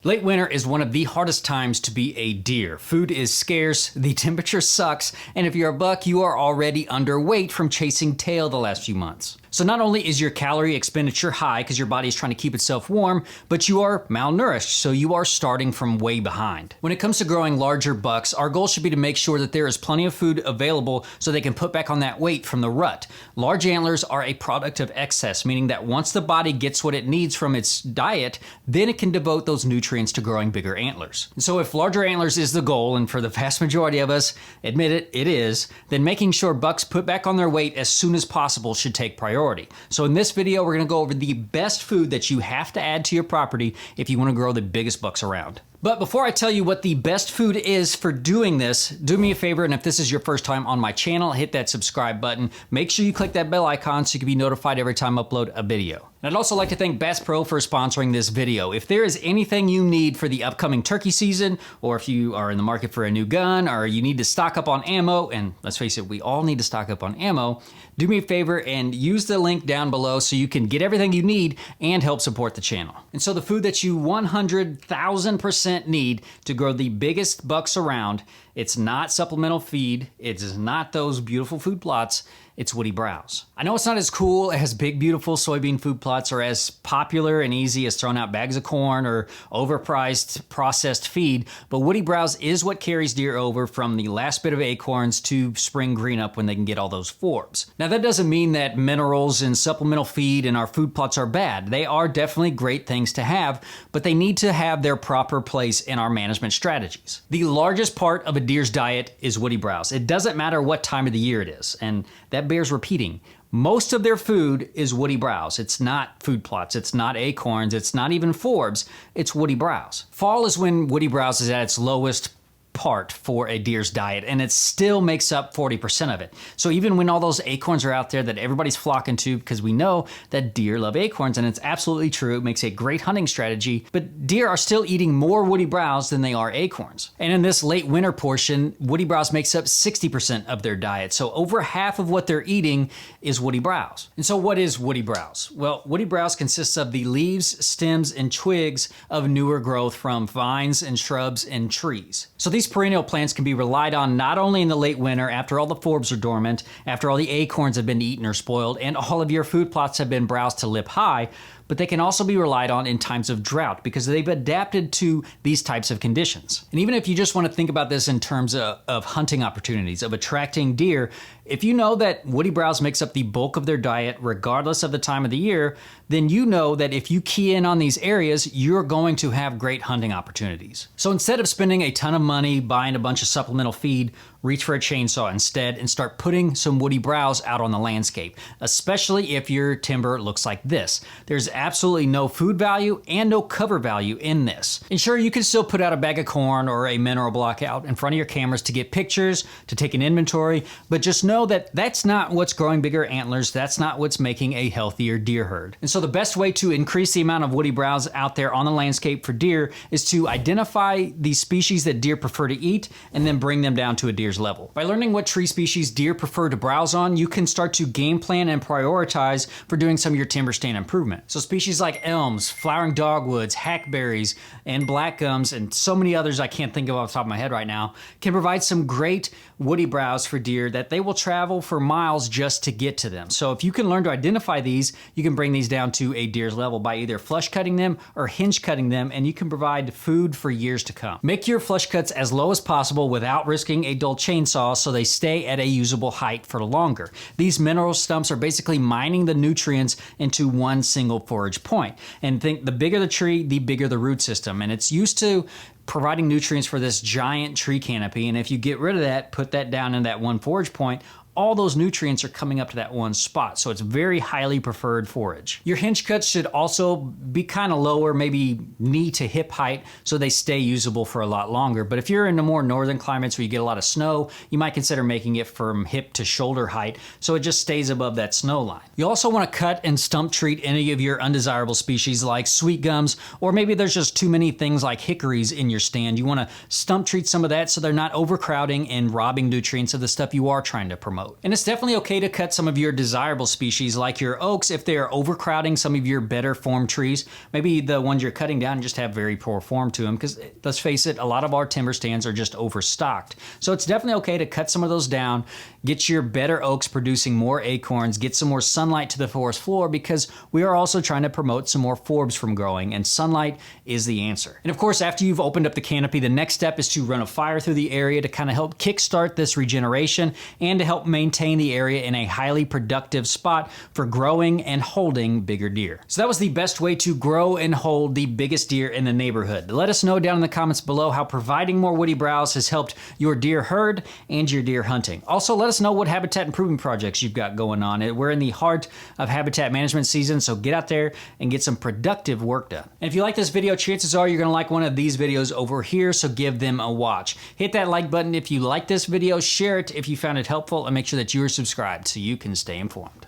Late winter is one of the hardest times to be a deer. Food is scarce, the temperature sucks, and if you're a buck, you are already underweight from chasing tail the last few months. So not only is your calorie expenditure high because your body is trying to keep itself warm, but you are malnourished, so you are starting from way behind. When it comes to growing larger bucks, our goal should be to make sure that there is plenty of food available so they can put back on that weight from the rut. Large antlers are a product of excess, meaning that once the body gets what it needs from its diet, then it can devote those nutrients to growing bigger antlers. And so if larger antlers is the goal, and for the vast majority of us, admit it, it is, then making sure bucks put back on their weight as soon as possible should take priority. So in this video, we're gonna go over the best food that you have to add to your property if you wanna grow the biggest bucks around. But before I tell you what the best food is for doing this, do me a favor, and if this is your first time on my channel, hit that subscribe button. Make sure you click that bell icon so you can be notified every time I upload a video. And I'd also like to thank Bass Pro for sponsoring this video. If there is anything you need for the upcoming turkey season, or if you are in the market for a new gun, or you need to stock up on ammo, and let's face it, we all need to stock up on ammo, do me a favor and use the link down below so you can get everything you need and help support the channel. And so the food that you 100,000% need to grow the biggest bucks around, it's not supplemental feed, it's not those beautiful food plots, it's woody browse. I know it's not as cool as big, beautiful soybean food plots or as popular and easy as throwing out bags of corn or overpriced processed feed, but woody browse is what carries deer over from the last bit of acorns to spring green up when they can get all those forbs. Now that doesn't mean that minerals and supplemental feed in our food plots are bad. They are definitely great things to have, but they need to have their proper place in our management strategies. The largest part of a deer's diet is woody browse. It doesn't matter what time of the year it is, and that bears repeating. Most of their food is woody browse. It's not food plots, it's not acorns, it's not even forbs, it's woody browse. Fall is when woody browse is at its lowest part for a deer's diet, and it still makes up 40% of it. So even when all those acorns are out there that everybody's flocking to, because we know that deer love acorns, and it's absolutely true, it makes a great hunting strategy, but deer are still eating more woody browse than they are acorns. And in this late winter portion, woody browse makes up 60% of their diet. So over half of what they're eating is woody browse. And so what is woody browse? Well, woody browse consists of the leaves, stems, and twigs of newer growth from vines and shrubs and trees. So these perennial plants can be relied on not only in the late winter after all the forbs are dormant, after all the acorns have been eaten or spoiled, and all of your food plots have been browsed to lip high, but they can also be relied on in times of drought because they've adapted to these types of conditions. And even if you just want to think about this in terms of hunting opportunities, of attracting deer, if you know that woody browse makes up the bulk of their diet regardless of the time of the year, then you know that if you key in on these areas, you're going to have great hunting opportunities. So instead of spending a ton of money buying a bunch of supplemental feed, reach for a chainsaw instead and start putting some woody browse out on the landscape, especially if your timber looks like this. There's absolutely no food value and no cover value in this. And sure, you can still put out a bag of corn or a mineral block out in front of your cameras to get pictures, to take an inventory, but just know that that's not what's growing bigger antlers, that's not what's making a healthier deer herd. And so the best way to increase the amount of woody browse out there on the landscape for deer is to identify the species that deer prefer to eat and then bring them down to a deer's level. By learning what tree species deer prefer to browse on, you can start to game plan and prioritize for doing some of your timber stand improvement. So species like elms, flowering dogwoods, hackberries, and black gums, and so many others I can't think of off the top of my head right now, can provide some great woody browse for deer that they will travel for miles just to get to them. So if you can learn to identify these, you can bring these down to a deer's level by either flush cutting them or hinge cutting them, and you can provide food for years to come. Make your flush cuts as low as possible without risking a dull chainsaw so they stay at a usable height for longer. These mineral stumps are basically mining the nutrients into one single forage point. And think the bigger the tree, the bigger the root system. And it's used to providing nutrients for this giant tree canopy. And if you get rid of that, put that down in that one forage point, all those nutrients are coming up to that one spot. So it's very highly preferred forage. Your hinge cuts should also be kind of lower, maybe knee to hip height, so they stay usable for a lot longer. But if you're in the more northern climates where you get a lot of snow, you might consider making it from hip to shoulder height so it just stays above that snow line. You also want to cut and stump treat any of your undesirable species like sweet gums, or maybe there's just too many things like hickories in your stand. You want to stump treat some of that so they're not overcrowding and robbing nutrients of the stuff you are trying to promote. promote. And it's definitely okay to cut some of your desirable species like your oaks if they are overcrowding some of your better formed trees. Maybe the ones you're cutting down just have very poor form to them, because let's face it, a lot of our timber stands are just overstocked. So it's definitely okay to cut some of those down, get your better oaks producing more acorns, get some more sunlight to the forest floor, because we are also trying to promote some more forbs from growing, and sunlight is the answer. And of course, after you've opened up the canopy, the next step is to run a fire through the area to kind of help kickstart this regeneration and to help maintain the area in a highly productive spot for growing and holding bigger deer. So that was the best way to grow and hold the biggest deer in the neighborhood. Let us know down in the comments below how providing more woody browse has helped your deer herd and your deer hunting. Also, let us know what habitat improvement projects you've got going on. We're in the heart of habitat management season, so get out there and get some productive work done. And if you like this video, chances are you're going to like one of these videos over here, so give them a watch. Hit that like button if you like this video, share it if you found it helpful, and make sure that you are subscribed so you can stay informed.